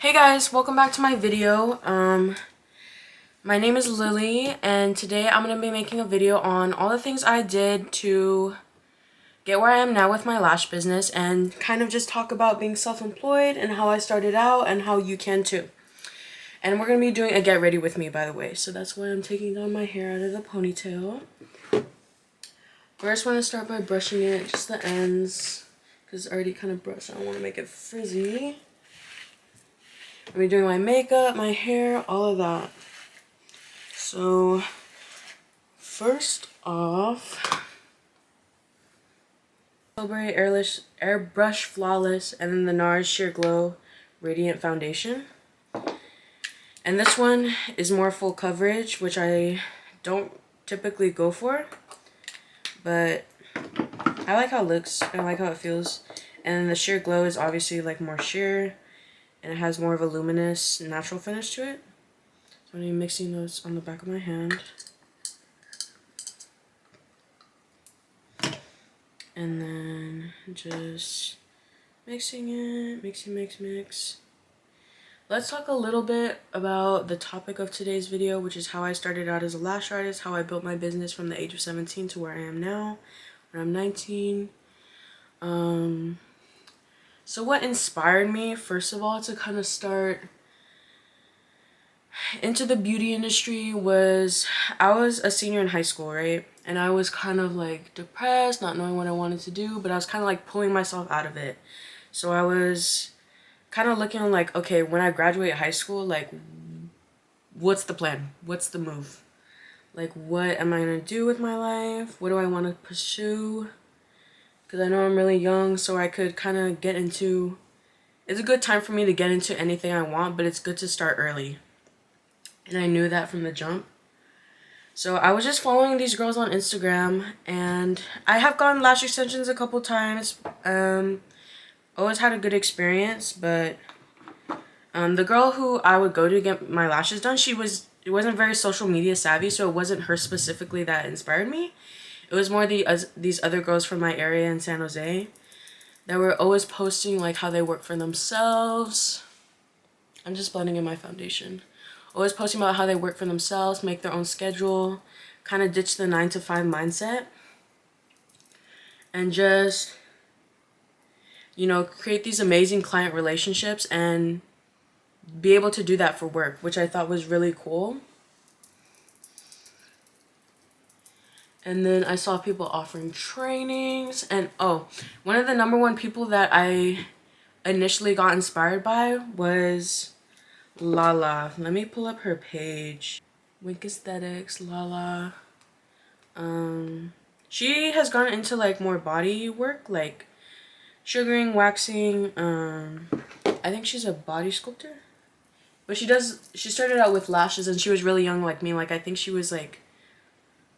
Hey guys, welcome back to my video. My name is Lily and today I'm going to be making a video on all the things I did to get where I am now with my lash business and kind of just talk about being self-employed and how I started out and how you can too. And we're going to be doing a get ready with me, by the way. So that's why I'm taking down my hair out of the ponytail. First, I want to start by brushing it, just the ends, because it's already kind of brushed. I don't want to make it frizzy. I'm be doing my makeup, my hair, all of that. So, first off, Strawberry Airbrush Flawless and then the NARS Sheer Glow Radiant Foundation. And this one is more full coverage, which I don't typically go for. But I like how it looks, I like how it feels. And then the Sheer Glow is obviously like more sheer. And it has more of a luminous, natural finish to it. So I'm going to be mixing those on the back of my hand. And then just mixing it, mix. Let's talk a little bit about the topic of today's video, which is how I started out as a lash artist, how I built my business from the age of 17 to where I am now, when I'm 19. So what inspired me, first of all, to kind of start into the beauty industry was I was a senior in high school, right? And I was kind of like depressed, not knowing what I wanted to do, but I was kind of like pulling myself out of it. So I was kind of looking like, okay, when I graduate high school, like, what's the plan? What's the move? Like, what am I going to do with my life? What do I want to pursue? Because I know I'm really young, so I could kind of get into... It's a good time for me to get into anything I want, but it's good to start early. And I knew that from the jump. So I was just following these girls on Instagram, and I have gotten lash extensions a couple times. Always had a good experience, but the girl who I would go to get my lashes done, it wasn't very social media savvy, so it wasn't her specifically that inspired me. It was more these other girls from my area in San Jose that were always posting like how they work for themselves. I'm just blending in my foundation. Always posting about how they work for themselves, make their own schedule, kind of ditch the 9-to-5 mindset, and just, you know, create these amazing client relationships and be able to do that for work, which I thought was really cool. And then I saw people offering trainings, and oh, one of the #1 people that I initially got inspired by was Lala. Let me pull up her page. Wink Aesthetics, Lala. She has gone into like more body work, like sugaring, waxing. I think she's a body sculptor. But she started out with lashes and she was really young like me. Like I think she was like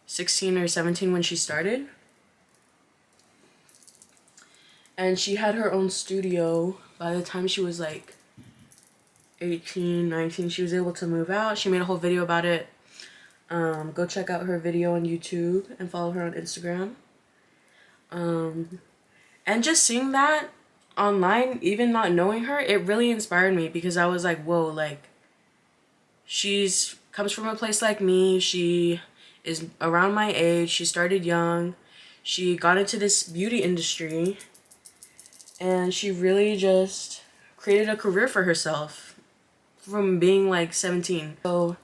16 or 17 when she started. And she had her own studio by the time she was like 18, 19. She was able to move out. She made a whole video about it. Go check out her video on YouTube and follow her on Instagram. And just seeing that online, even not knowing her, it really inspired me because I was like, whoa, like comes from a place like me. She is around my age. She started young. She got into this beauty industry and she really just created a career for herself from being like 17. So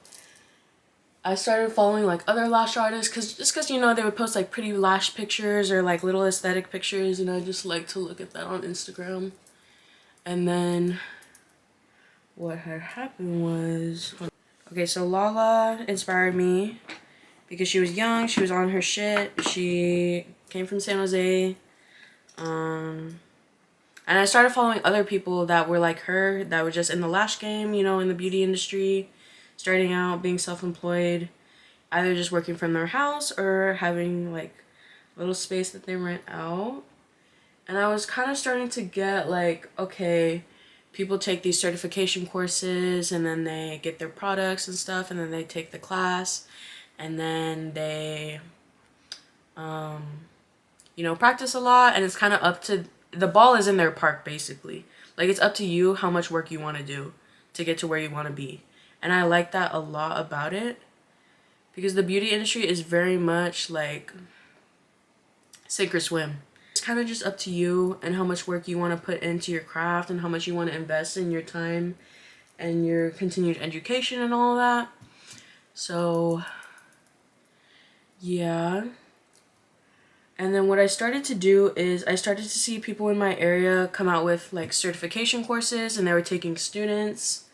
I started following like other lash artists because you know they would post like pretty lash pictures or like little aesthetic pictures, and I just like to look at that on Instagram. And then what had happened was, okay, so Lala inspired me because she was young, she was on her shit, she came from San Jose, and I started following other people that were like her, that were just in the lash game, you know, in the beauty industry, starting out, being self-employed, either just working from their house or having like a little space that they rent out. And I was kind of starting to get like, okay, people take these certification courses and then they get their products and stuff, and then they take the class and then they you know, practice a lot, and it's kind of up to, the ball is in their park basically. Like it's up to you how much work you want to do. to get to where you want to be. And I like that a lot about it, because the beauty industry is very much like sink or swim. It's kind of just up to you and how much work you want to put into your craft and how much you want to invest in your time and your continued education and all of that. So yeah. And then what I started to do is I started to see people in my area come out with like certification courses, and they were taking students,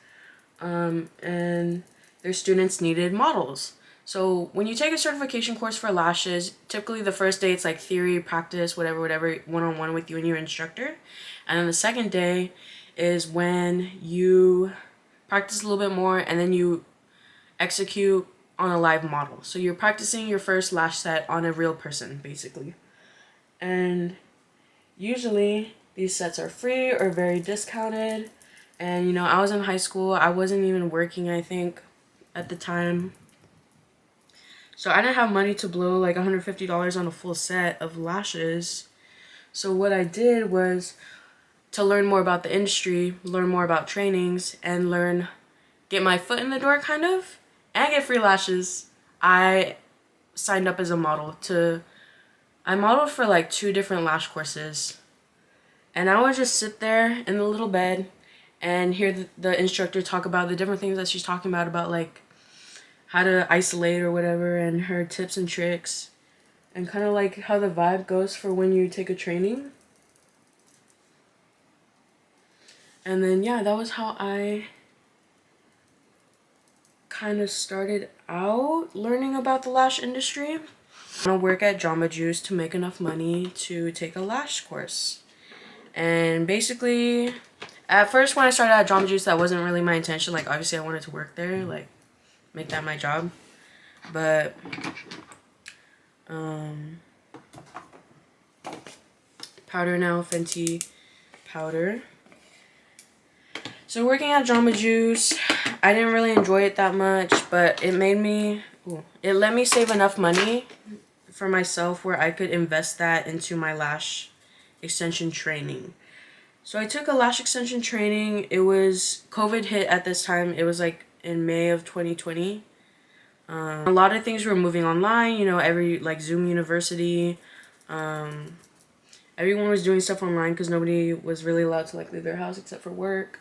and their students needed models. So when you take a certification course for lashes, typically the first day it's like theory, practice, whatever, one-on-one with you and your instructor. And then the second day is when you practice a little bit more and then you execute on a live model. So you're practicing your first lash set on a real person, basically. And usually these sets are free or very discounted. And you know, I was in high school. I wasn't even working, I think, at the time. So I didn't have money to blow like $150 on a full set of lashes. So what I did was to learn more about the industry, learn more about trainings, and get my foot in the door kind of, and get free lashes. I signed up as a model I modeled for like 2 different lash courses. And I would just sit there in the little bed and hear the instructor talk about the different things that she's talking about like how to isolate or whatever, and her tips and tricks, and kind of like how the vibe goes for when you take a training. And then yeah, that was how I kind of started out learning about the lash industry. I want to work at Jamba Juice to make enough money to take a lash course. And basically, at first when I started at Jamba Juice, that wasn't really my intention. Like obviously I wanted to work there, like make that my job. But powder now, Fenty powder. So working at Jamba Juice, I didn't really enjoy it that much, but it let me save enough money for myself where I could invest that into my lash extension training. So I took a lash extension training. It was COVID hit at this time. It was like in May of 2020. A lot of things were moving online, you know, like Zoom University. Everyone was doing stuff online because nobody was really allowed to like leave their house except for work.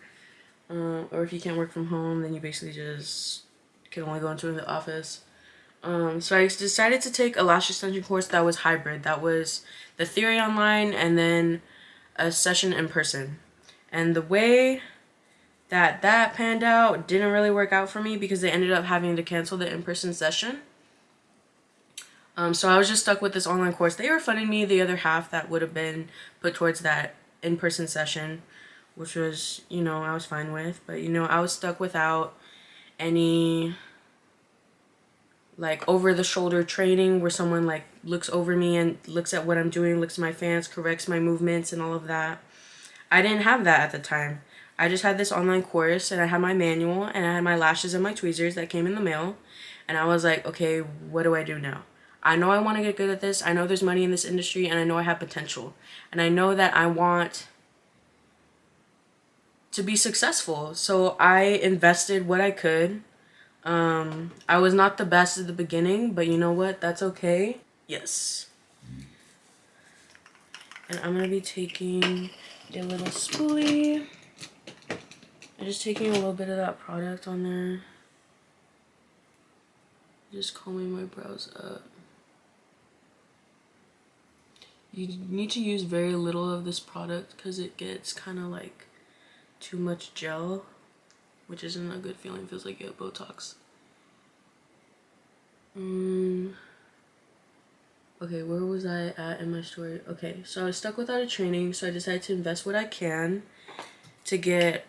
Or if you can't work from home, then you basically just can only go into the office. So I decided to take a lash extension course that was hybrid. That was the theory online and then a session in person. And the way that panned out didn't really work out for me because they ended up having to cancel the in-person session. So I was just stuck with this online course. They were funding me the other half that would have been put towards that in-person session, which was, you know, I was fine with. But, you know, I was stuck without any like over-the-shoulder training where someone like looks over me and looks at what I'm doing, looks at my fans, corrects my movements and all of that. I didn't have that at the time. I just had this online course and I had my manual and I had my lashes and my tweezers that came in the mail. And I was like, okay, what do I do now? I know I want to get good at this. I know there's money in this industry and I know I have potential. And I know that I want to be successful. So I invested what I could. I was not the best at the beginning, but you know what? That's okay. Yes. And I'm going to be taking a little spoolie. I'm just taking a little bit of that product on there. Just combing my brows up. You need to use very little of this product because it gets kind of like too much gel, which isn't a good feeling. It feels like you have Botox. Okay, where was I at in my story? Okay, so I was stuck without a training, so I decided to invest what I can to get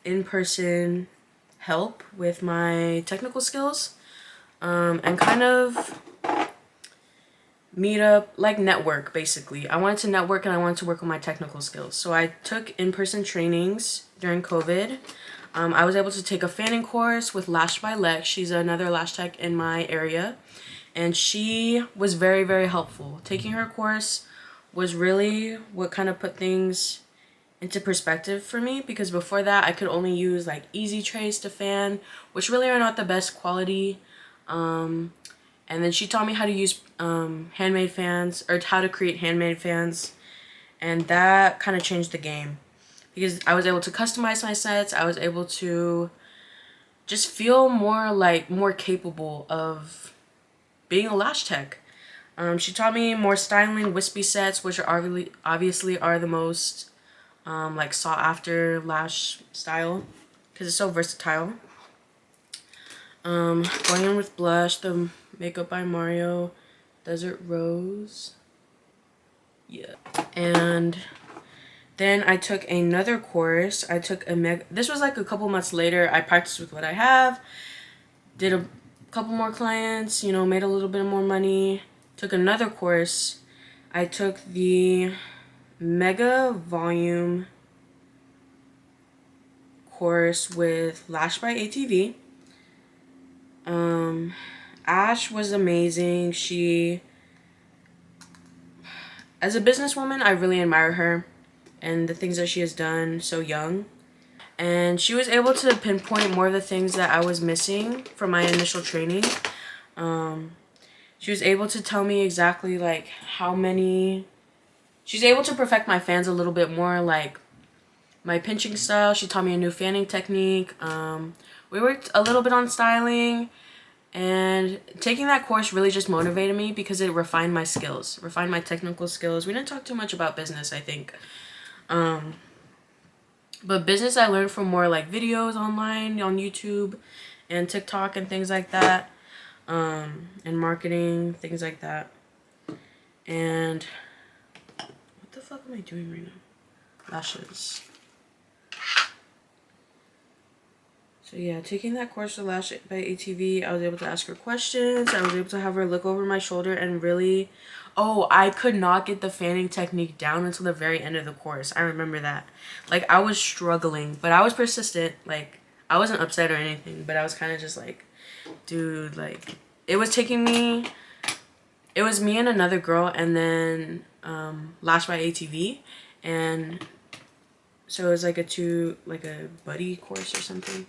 in-person help with my technical skills, and kind of meet up, like network basically. I wanted to network and I wanted to work on my technical skills. So I took in-person trainings during COVID. I was able to take a fanning course with Lash by Lex. She's another lash tech in my area. And she was very, very helpful. Taking her course was really what kind of put things into perspective for me, because before that I could only use like easy trays to fan, which really are not the best quality. And then she taught me how to use handmade fans, or how to create handmade fans, and that kind of changed the game because I was able to customize my sets. I was able to just feel more capable of being a lash tech. She taught me more styling wispy sets, which are obviously are the most like sought after lash style because it's so versatile. Going in with blush, the Makeup by Mario Desert Rose. Yeah. And then I took another course. I took this was like a couple months later. I practiced with what I have, did a couple more clients, you know, made a little bit more money. Took another course. I took the Mega Volume course with Lash by ATV. Ash was amazing. She, as a businesswoman, I really admire her and the things that she has done so young. And she was able to pinpoint more of the things that I was missing from my initial training. She was able to tell me exactly like how many, she's able to perfect my fans a little bit more, like my pinching style. She taught me a new fanning technique. We worked a little bit on styling, and taking that course really just motivated me because it refined my skills, refined my technical skills. We didn't talk too much about business, I think. But business I learned from more like videos online on YouTube and TikTok and things like that. And marketing, things like that. And what the fuck am I doing right now? Lashes. So yeah, taking that course with Lash by ATV, I was able to ask her questions. I was able to have her look over my shoulder and really... Oh, I could not get the fanning technique down until the very end of the course. I remember that. Like, I was struggling, but I was persistent. Like, I wasn't upset or anything, but I was kind of just like, dude, like, it was taking me... It was me and another girl, and then Lash by ATV, and so it was like a buddy course or something.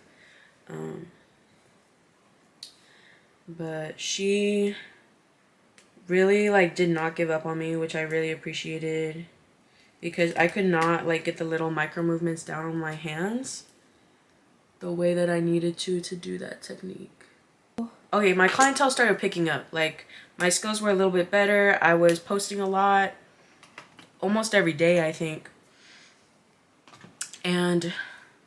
But she really like did not give up on me, which I really appreciated, because I could not like get the little micro movements down on my hands the way that I needed to do that technique. Okay, my clientele started picking up. Like, my skills were a little bit better. I was posting a lot, almost every day, I think. And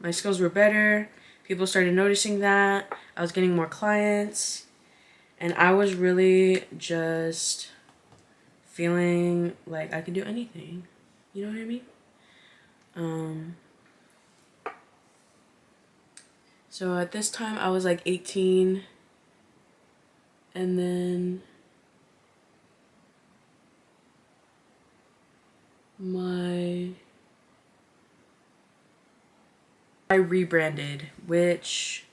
my skills were better. People started noticing that. I was getting more clients. And I was really just feeling like I could do anything. You know what I mean? So at this time, I was like 18. And then I rebranded, which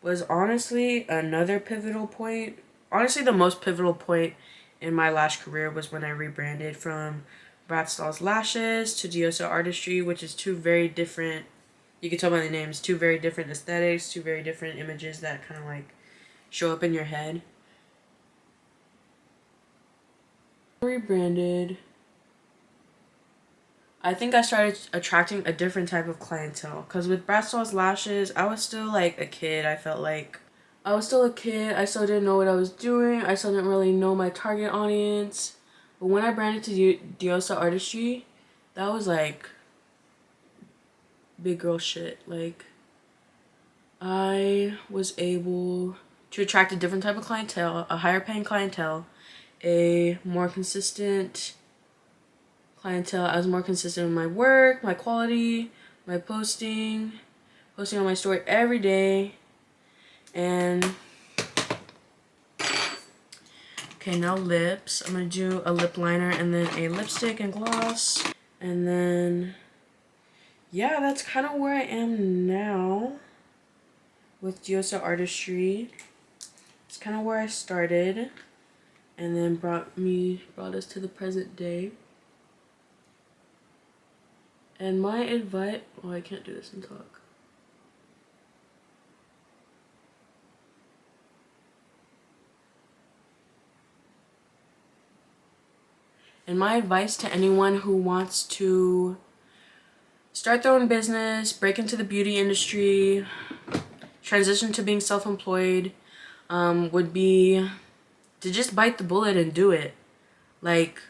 was honestly another pivotal point. Honestly, the most pivotal point in my lash career was when I rebranded from Brat Stall's Lashes to Diosa Artistry, which is two very different, you can tell by the names, two very different aesthetics, two very different images that kind of like show up in your head. Rebranded, I think I started attracting a different type of clientele, because with Brat Stall's Lashes, I was still like a kid. I felt like I was still a kid. I still didn't know what I was doing. I still didn't really know my target audience. But when I branded to Diosa Artistry, that was like big girl shit. Like, I was able to attract a different type of clientele, a higher paying clientele, a more consistent clientele. I was more consistent with my work, my quality, my posting on my story every day. And okay, now lips. I'm gonna do a lip liner and then a lipstick and gloss. And then yeah, that's kind of where I am now with Diosa Artistry. It's kind of where I started and then brought us to the present day. And my advice, oh, I can't do this and talk. And my advice to anyone who wants to start their own business, break into the beauty industry, transition to being self-employed, would be to just bite the bullet and do it. Like,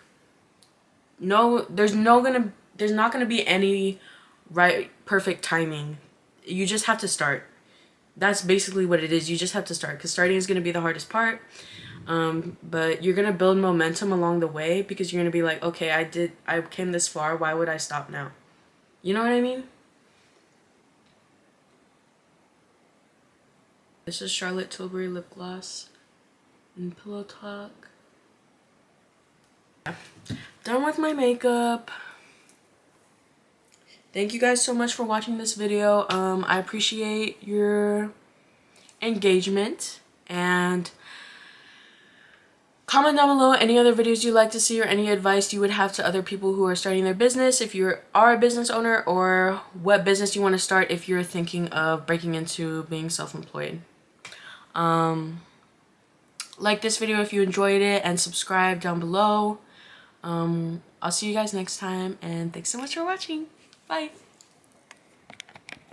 no, there's not gonna be any right perfect timing. You just have to start. That's basically what it is. You just have to start, because starting is gonna be the hardest part. But you're gonna build momentum along the way, because you're gonna be like, okay, I came this far, why would I stop now? You know what I mean? This is Charlotte Tilbury lip gloss and Pillow Talk. Done with my makeup. Thank you guys so much for watching this video. I appreciate your engagement, and comment down below any other videos you'd like to see or any advice you would have to other people who are starting their business, if you are a business owner, or what business you want to start if you're thinking of breaking into being self-employed. Like this video if you enjoyed it, and subscribe down below. I'll see you guys next time, and thanks so much for watching. Bye.